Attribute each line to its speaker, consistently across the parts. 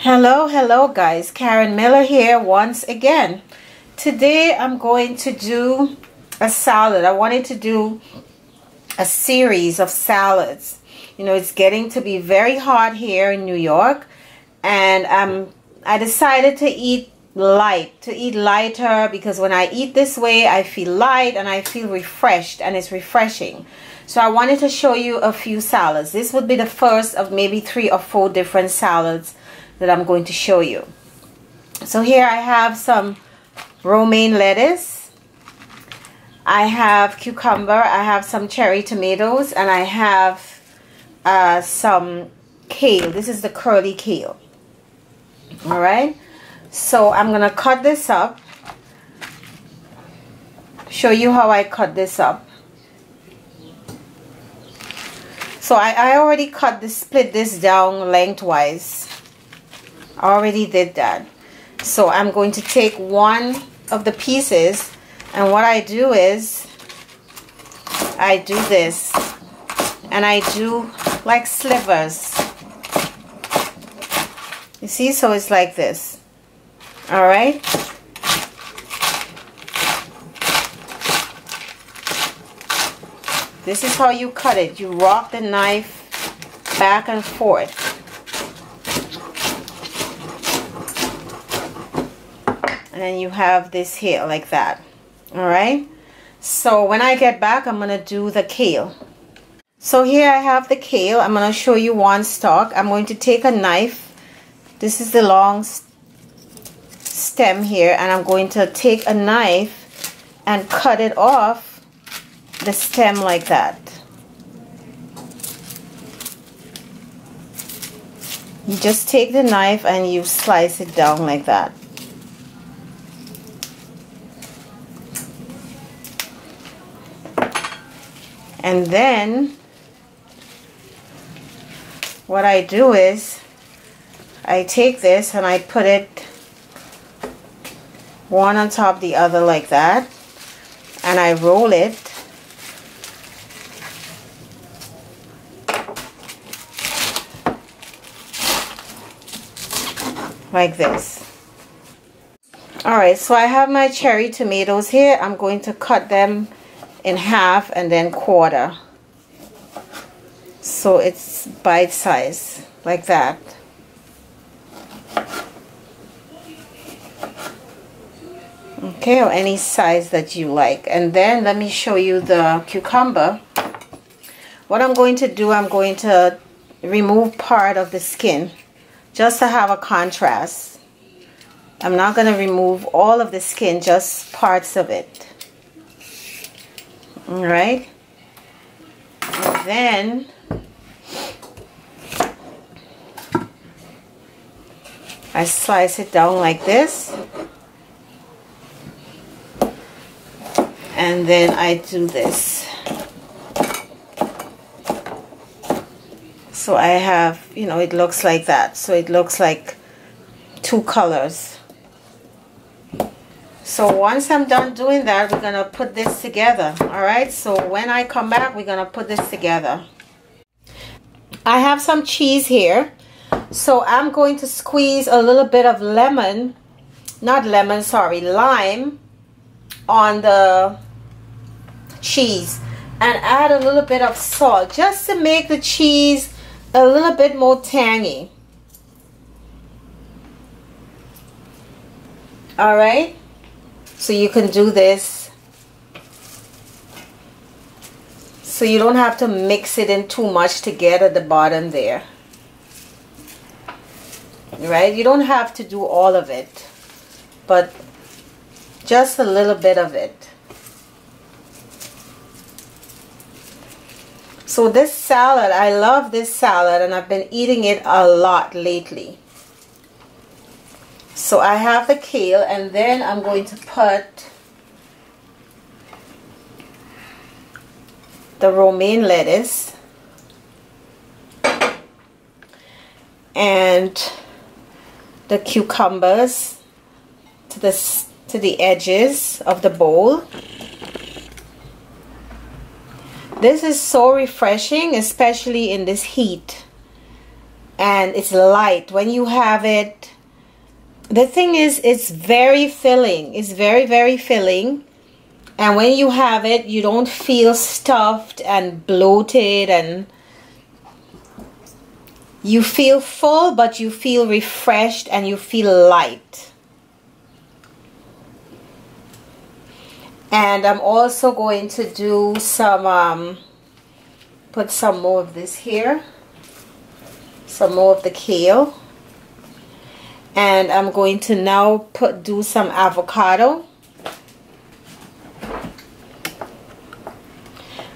Speaker 1: Hello guys, Karen Miller here once again. Today I'm going to do a salad. I wanted to do a series of salads. You know, it's getting to be very hot here in New York, and I decided to eat lighter, because when I eat this way I feel light and I feel refreshed, and it's refreshing. So I wanted to show you a few salads. This would be the first of maybe 3 or 4 different salads that I'm going to show you. So here I have some romaine lettuce, I have cucumber, I have some cherry tomatoes, and I have some kale. This is the curly kale. Alright, so I'm gonna cut this up, show you how I cut this up. So I already split this down lengthwise. I already did that. So I'm going to take one of the pieces, and what I do is I do this, and I do like slivers. You see, so it's like this. All right. This is how you cut it. You rock the knife back and forth. And then you have this here like that. All right. So when I get back, I'm going to do the kale. So here I have the kale. I'm going to show you one stalk. I'm going to take a knife. This is the long stem here. And I'm going to take a knife and cut it off the stem like that. You just take the knife and you slice it down like that. And then what I do is I take this and I put it one on top of the other like that, and I roll it like this. Alright, so I have my cherry tomatoes here. I'm going to cut them in half and then quarter, so it's bite size like that. Okay, or any size that you like. And then let me show you the cucumber. What I'm going to do, I'm going to remove part of the skin just to have a contrast. I'm not going to remove all of the skin, just parts of it. Alright, and then I slice it down like this, and then I do this. So I have, you know, it looks like that. So it looks like 2 colors. So once I'm done doing that, we're going to put this together. Alright, so when I come back, we're going to put this together. I have some cheese here. So I'm going to squeeze a little bit of lime on the cheese, and add a little bit of salt just to make the cheese a little bit more tangy. Alright. So you can do this, so you don't have to mix it in too much to get at the bottom there. Right? You don't have to do all of it, but just a little bit of it. So this salad, I love this salad, and I've been eating it a lot lately. So I have the kale, and then I'm going to put the romaine lettuce and the cucumbers to the edges of the bowl. This is so refreshing, especially in this heat. and it's light. When you have it, the thing is, it's very filling. It's very, very filling. And when you have it, you don't feel stuffed and bloated, and you feel full, but you feel refreshed and you feel light. And I'm also going to do some, put some more of this here. Some more of the kale. And I'm going to now do some avocado.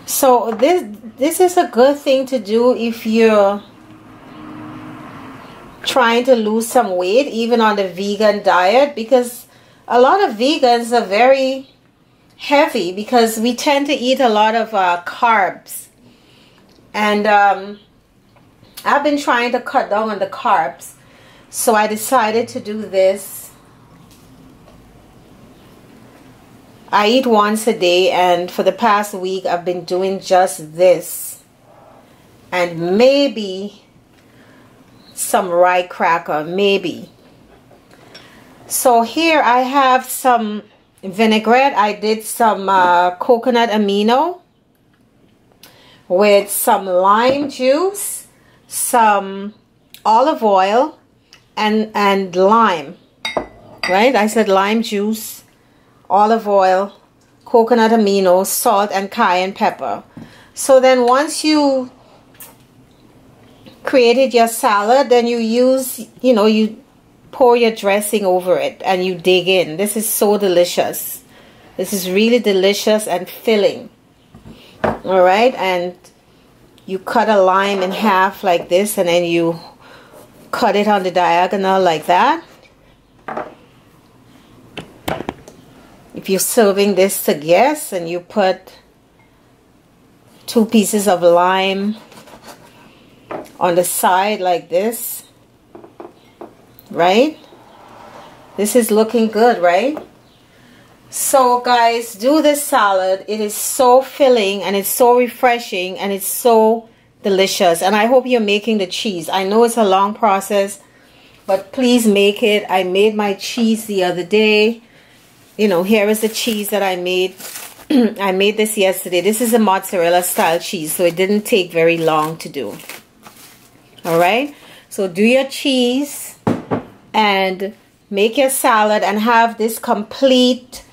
Speaker 1: So this is a good thing to do if you're trying to lose some weight, even on the vegan diet, because a lot of vegans are very heavy because we tend to eat a lot of carbs. And I've been trying to cut down on the carbs, so I decided to do this. I eat once a day, and for the past week I've been doing just this, and maybe some rye cracker, maybe. So here I have some vinaigrette. I did some coconut amino with some lime juice, some olive oil, and lime, right? I said lime juice, olive oil, coconut amino, salt, and cayenne pepper. So then once you created your salad, then you use, you pour your dressing over it and you dig in. This is so delicious. This is really delicious and filling. All right, and you cut a lime in half like this, and then you cut it on the diagonal like that. If you're serving this to guests, and you put 2 pieces of lime on the side like this, right? This is looking good, right? So guys, do this salad. It is so filling, and it's so refreshing, and it's so delicious. And I hope you're making the cheese. I know it's a long process, but please make it. I made my cheese the other day. Here is the cheese that I made. I made this yesterday. This is a mozzarella style cheese, so it didn't take very long to do. All right, so do your cheese and make your salad and have this complete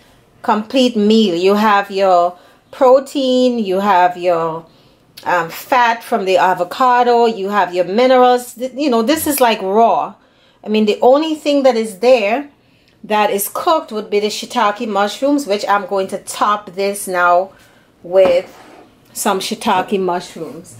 Speaker 1: meal. You have your protein, you have your fat from the avocado, you have your minerals. This is like raw. I mean, the only thing that is there that is cooked would be the shiitake mushrooms, which I'm going to top this now with some shiitake mushrooms.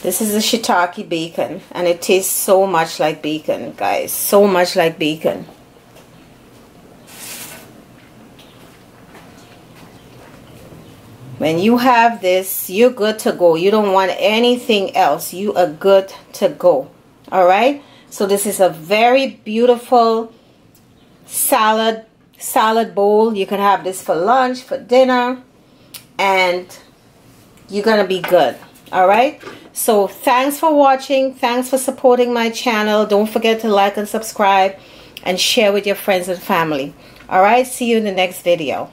Speaker 1: This is the shiitake bacon, and it tastes so much like bacon, guys. So much like bacon. When you have this, you're good to go. You don't want anything else. You are good to go. All right? So this is a very beautiful salad bowl. You can have this for lunch, for dinner, and you're going to be good. All right? So thanks for watching. Thanks for supporting my channel. Don't forget to like and subscribe and share with your friends and family. All right? See you in the next video.